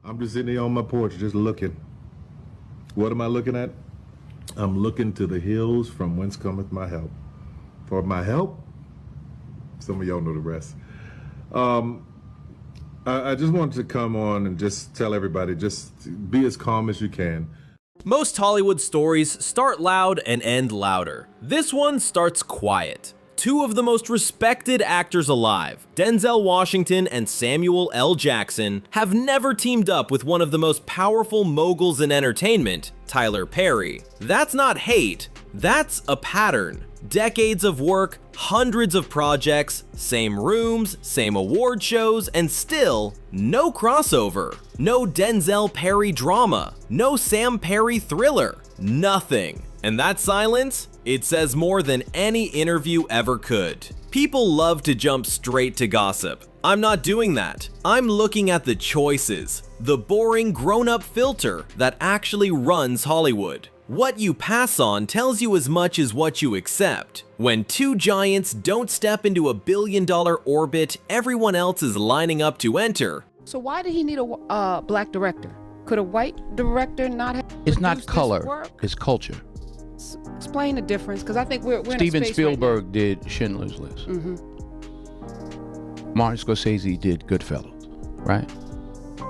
I'm just sitting here on my porch just looking. What am I looking at? I'm looking to the hills from whence cometh my help. For my help? Some of y'all know the rest. I just wanted to come on and just tell everybody, just be as calm as you can. Most Hollywood stories start loud and end louder. This one starts quiet. Two of the most respected actors alive, Denzel Washington and Samuel L. Jackson, have never teamed up with one of the most powerful moguls in entertainment, Tyler Perry. That's not hate, that's a pattern. Decades of work, hundreds of projects, same rooms, same award shows, and still no crossover. No Denzel-Perry drama, no Sam Perry thriller, nothing. And that silence? It says more than any interview ever could. People love to jump straight to gossip. I'm not doing that. I'm looking at the choices, the boring grown-up filter that actually runs Hollywood. What you pass on tells you as much as what you accept. When two giants don't step into a billion-dollar orbit everyone else is lining up to enter. So why did he need a black director? Could a white director not have It's not produced color, this work? it's culture. Explain the difference, because I think we're in a Steven space Spielberg did Schindler's List. Right Martin Scorsese did Goodfellas, right?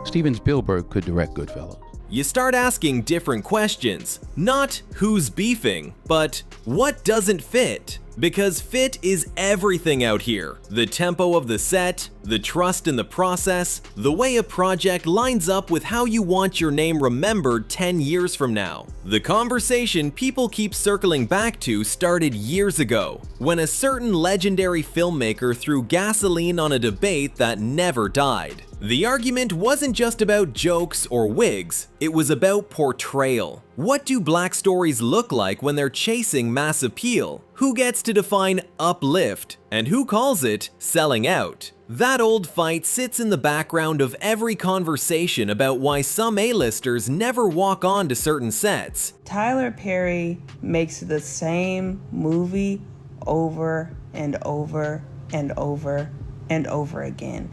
Steven Spielberg could direct Goodfellas. You start asking different questions. Not who's beefing, but what doesn't fit? Because fit is everything out here. The tempo of the set, the trust in the process, the way a project lines up with how you want your name remembered 10 years from now. The conversation people keep circling back to started years ago, when a certain legendary filmmaker threw gasoline on a debate that never died. The argument wasn't just about jokes or wigs, it was about portrayal. What do black stories look like when they're chasing mass appeal? Who gets to define uplift? And who calls it selling out? That old fight sits in the background of every conversation about why some A-listers never walk on to certain sets. Tyler Perry makes the same movie over and over and over and over again.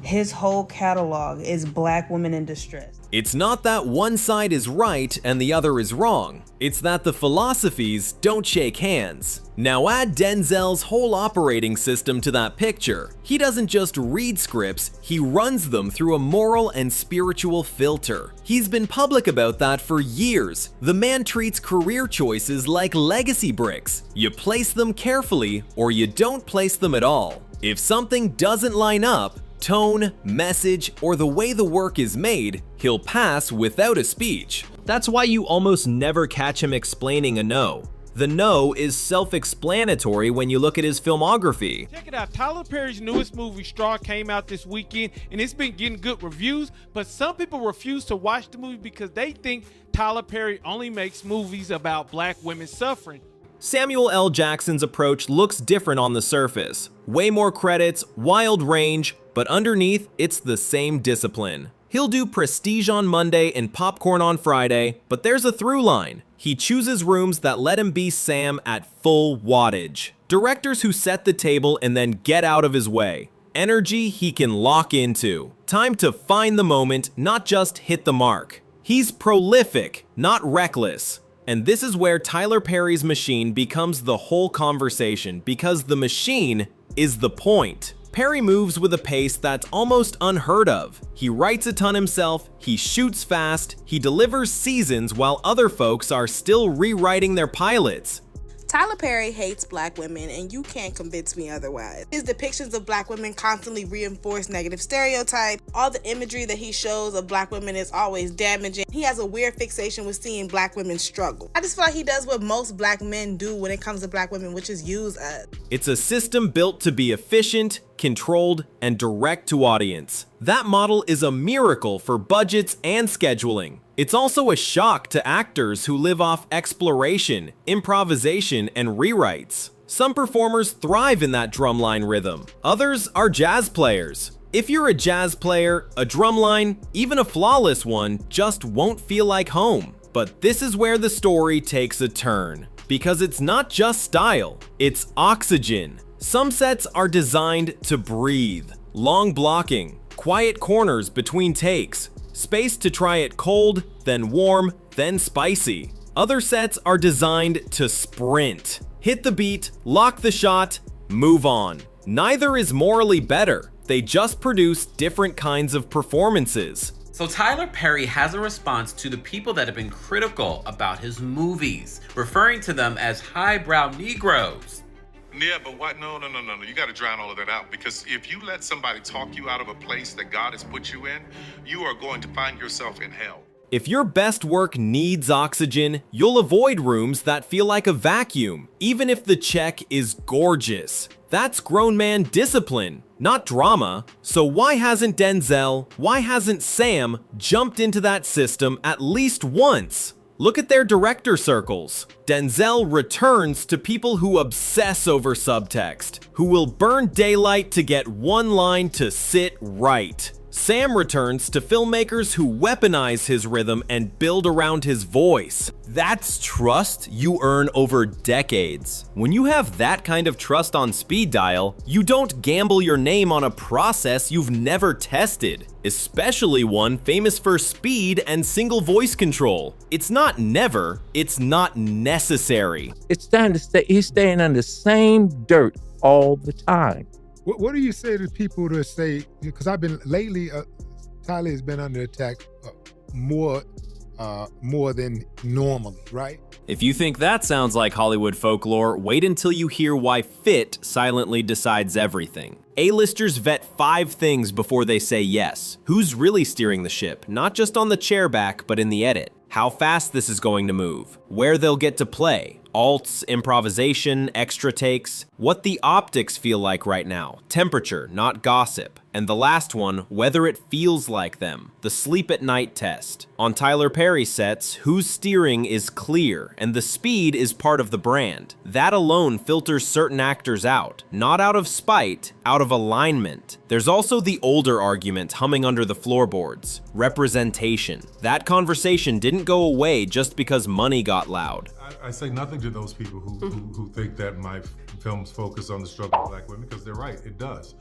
His whole catalog is black women in distress. It's not that one side is right and the other is wrong. It's that the philosophies don't shake hands. Now add Denzel's whole operating system to that picture. He doesn't just read scripts, he runs them through a moral and spiritual filter. He's been public about that for years. The man treats career choices like legacy bricks. You place them carefully or you don't place them at all. If something doesn't line up, tone, message, or the way the work is made, he'll pass without a speech. That's why you almost never catch him explaining a no. The no is self-explanatory when you look at his filmography. Check it out, Tyler Perry's newest movie, Straw, came out this weekend, and it's been getting good reviews, but some people refuse to watch the movie because they think Tyler Perry only makes movies about black women suffering. Samuel L. Jackson's approach looks different on the surface. Way more credits, wild range, but underneath, it's the same discipline. He'll do Prestige on Monday and Popcorn on Friday, but there's a through line. He chooses rooms that let him be Sam at full wattage. Directors who set the table and then get out of his way. Energy he can lock into. Time to find the moment, not just hit the mark. He's prolific, not reckless. And this is where Tyler Perry's machine becomes the whole conversation, because the machine is the point. Perry moves with a pace that's almost unheard of. He writes a ton himself, he shoots fast, he delivers seasons while other folks are still rewriting their pilots. Tyler Perry hates black women, and you can't convince me otherwise. His depictions of black women constantly reinforce negative stereotypes. All the imagery that he shows of black women is always damaging. He has a weird fixation with seeing black women struggle. I just feel like he does what most black men do when it comes to black women, which is use us. It's a system built to be efficient, controlled, and direct to audience. That model is a miracle for budgets and scheduling. It's also a shock to actors who live off exploration, improvisation, and rewrites. Some performers thrive in that drumline rhythm. Others are jazz players. If you're a jazz player, a drumline, even a flawless one, just won't feel like home. But this is where the story takes a turn. Because it's not just style, it's oxygen. Some sets are designed to breathe. Long blocking, quiet corners between takes, spaced to try it cold, then warm, then spicy. Other sets are designed to sprint. Hit the beat, lock the shot, move on. Neither is morally better. They just produce different kinds of performances. So Tyler Perry has a response to the people that have been critical about his movies, referring to them as highbrow Negroes. Yeah, but what? No. You got to drown all of that out, because if you let somebody talk you out of a place that God has put you in, you are going to find yourself in hell. If your best work needs oxygen, you'll avoid rooms that feel like a vacuum, even if the check is gorgeous. That's grown man discipline, not drama. So why hasn't Denzel, why hasn't Sam jumped into that system at least once? Look at their director circles. Denzel returns to people who obsess over subtext, who will burn daylight to get one line to sit right. Sam returns to filmmakers who weaponize his rhythm and build around his voice. That's trust you earn over decades. When you have that kind of trust on speed dial, you don't gamble your name on a process you've never tested, especially one famous for speed and single voice control. It's not never, it's not necessary. It's time to stay. He's staying on the same dirt all the time. What do you say to people that say, because I've been lately, Tyler has been under attack more than normally, right? If you think that sounds like Hollywood folklore, wait until you hear why fit silently decides everything. A-listers vet 5 things before they say yes. Who's really steering the ship, not just on the chair back, but in the edit. How fast this is going to move. Where they'll get to play. Alts, improvisation, extra takes. What the optics feel like right now. Temperature, not gossip. And the last one, whether it feels like them. The sleep at night test. On Tyler Perry sets, whose steering is clear, and the speed is part of the brand. That alone filters certain actors out. Not out of spite, out of alignment. There's also the older argument humming under the floorboards. Representation. That conversation didn't go away just because money got loud. I say nothing to those people who think that my films focus on the struggle of Black women, because they're right, it does.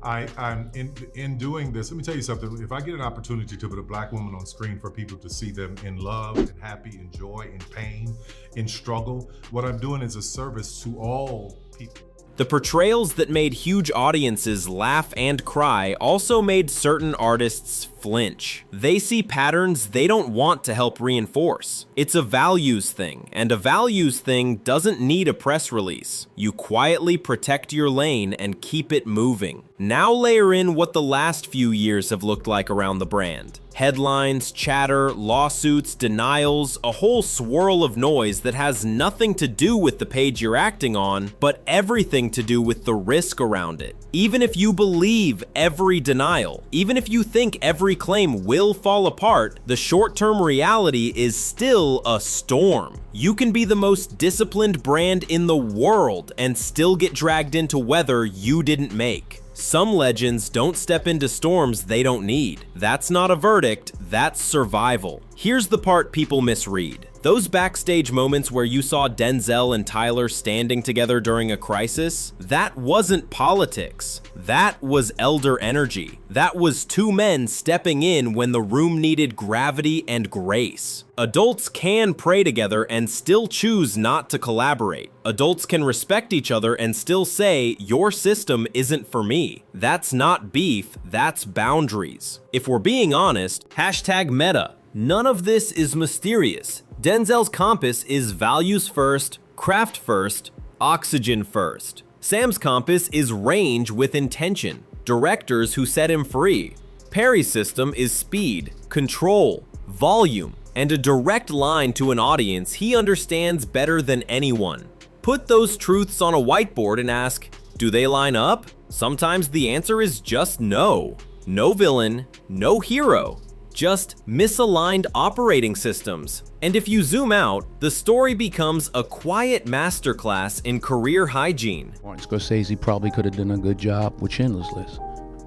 I'm in doing this, let me tell you something. If I get an opportunity to put a Black woman on screen for people to see them in love, in happy, in joy, in pain, in struggle, what I'm doing is a service to all people. The portrayals that made huge audiences laugh and cry also made certain artists flinch. They see patterns they don't want to help reinforce. It's a values thing, and a values thing doesn't need a press release. You quietly protect your lane and keep it moving. Now layer in what the last few years have looked like around the brand. Headlines, chatter, lawsuits, denials, a whole swirl of noise that has nothing to do with the page you're acting on, but everything to do with the risk around it. Even if you believe every denial, even if you think every claim will fall apart, the short-term reality is still a storm. You can be the most disciplined brand in the world and still get dragged into weather you didn't make. Some legends don't step into storms they don't need. That's not a verdict, that's survival. Here's the part people misread. Those backstage moments where you saw Denzel and Tyler standing together during a crisis, that wasn't politics. That was elder energy. That was 2 men stepping in when the room needed gravity and grace. Adults can pray together and still choose not to collaborate. Adults can respect each other and still say, your system isn't for me. That's not beef, that's boundaries. If we're being honest, #meta. None of this is mysterious. Denzel's compass is values first, craft first, oxygen first. Sam's compass is range with intention, directors who set him free. Perry's system is speed, control, volume, and a direct line to an audience he understands better than anyone. Put those truths on a whiteboard and ask, do they line up? Sometimes the answer is just no. No villain, no hero. Just misaligned operating systems. And if you zoom out, the story becomes a quiet masterclass in career hygiene. Martin Scorsese probably could have done a good job with Schindler's List,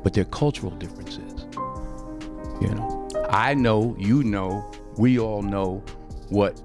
but there are cultural differences. You know, I know, you know, we all know what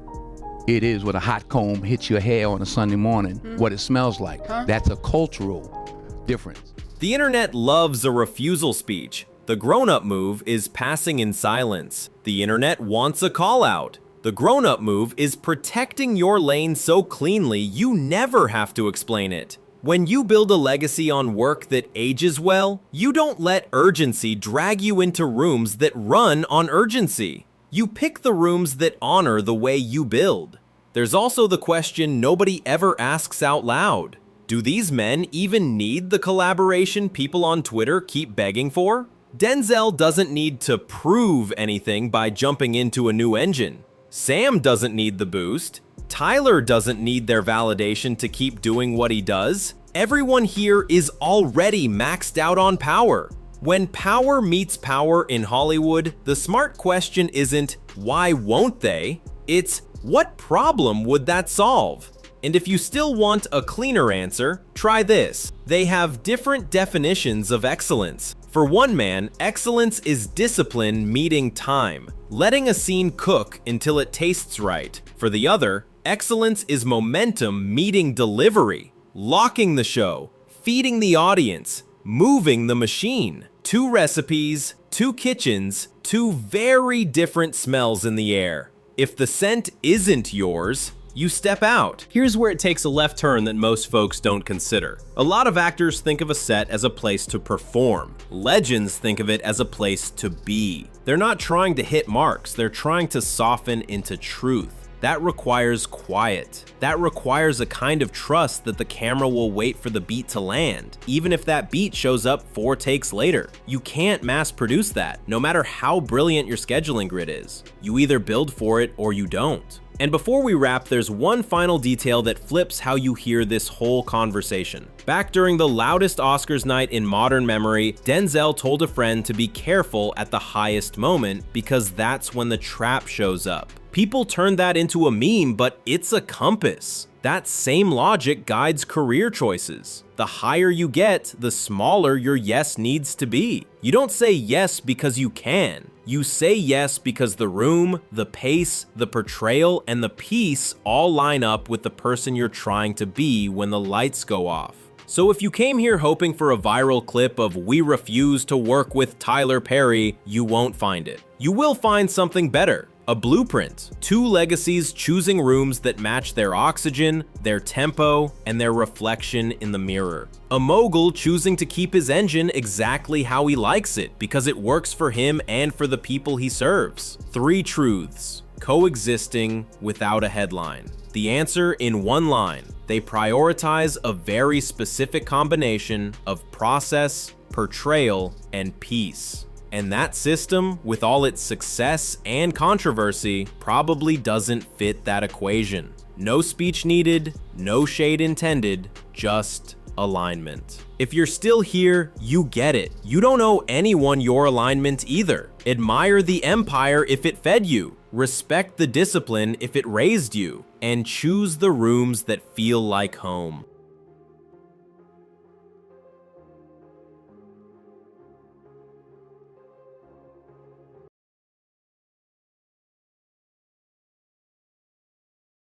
it is when a hot comb hits your hair on a Sunday morning, what it smells like. That's a cultural difference. The internet loves a refusal speech. The grown-up move is passing in silence. The internet wants a call-out. The grown-up move is protecting your lane so cleanly you never have to explain it. When you build a legacy on work that ages well, you don't let urgency drag you into rooms that run on urgency. You pick the rooms that honor the way you build. There's also the question nobody ever asks out loud. Do these men even need the collaboration people on Twitter keep begging for? Denzel doesn't need to prove anything by jumping into a new engine. Sam doesn't need the boost. Tyler doesn't need their validation to keep doing what he does. Everyone here is already maxed out on power. When power meets power in Hollywood, the smart question isn't, why won't they? It's, what problem would that solve? And if you still want a cleaner answer, try this. They have different definitions of excellence. For one man, excellence is discipline meeting time, letting a scene cook until it tastes right. For the other, excellence is momentum meeting delivery, locking the show, feeding the audience, moving the machine. 2 recipes, 2 kitchens, 2 very different smells in the air. If the scent isn't yours, you step out. Here's where it takes a left turn that most folks don't consider. A lot of actors think of a set as a place to perform. Legends think of it as a place to be. They're not trying to hit marks, they're trying to soften into truth. That requires quiet. That requires a kind of trust that the camera will wait for the beat to land, even if that beat shows up 4 takes later. You can't mass produce that, no matter how brilliant your scheduling grid is. You either build for it or you don't. And before we wrap, there's one final detail that flips how you hear this whole conversation. Back during the loudest Oscars night in modern memory, Denzel told a friend to be careful at the highest moment because that's when the trap shows up. People turn that into a meme, but it's a compass. That same logic guides career choices. The higher you get, the smaller your yes needs to be. You don't say yes because you can. You say yes because the room, the pace, the portrayal, and the piece all line up with the person you're trying to be when the lights go off. So if you came here hoping for a viral clip of "We refuse to work with Tyler Perry," you won't find it. You will find something better. A blueprint. 2 legacies choosing rooms that match their oxygen, their tempo, and their reflection in the mirror. A mogul choosing to keep his engine exactly how he likes it because it works for him and for the people he serves. 3 truths, coexisting without a headline. The answer in one line. They prioritize a very specific combination of process, portrayal, and peace. And that system, with all its success and controversy, probably doesn't fit that equation. No speech needed, no shade intended, just alignment. If you're still here, you get it. You don't owe anyone your alignment either. Admire the empire if it fed you. Respect the discipline if it raised you. And choose the rooms that feel like home.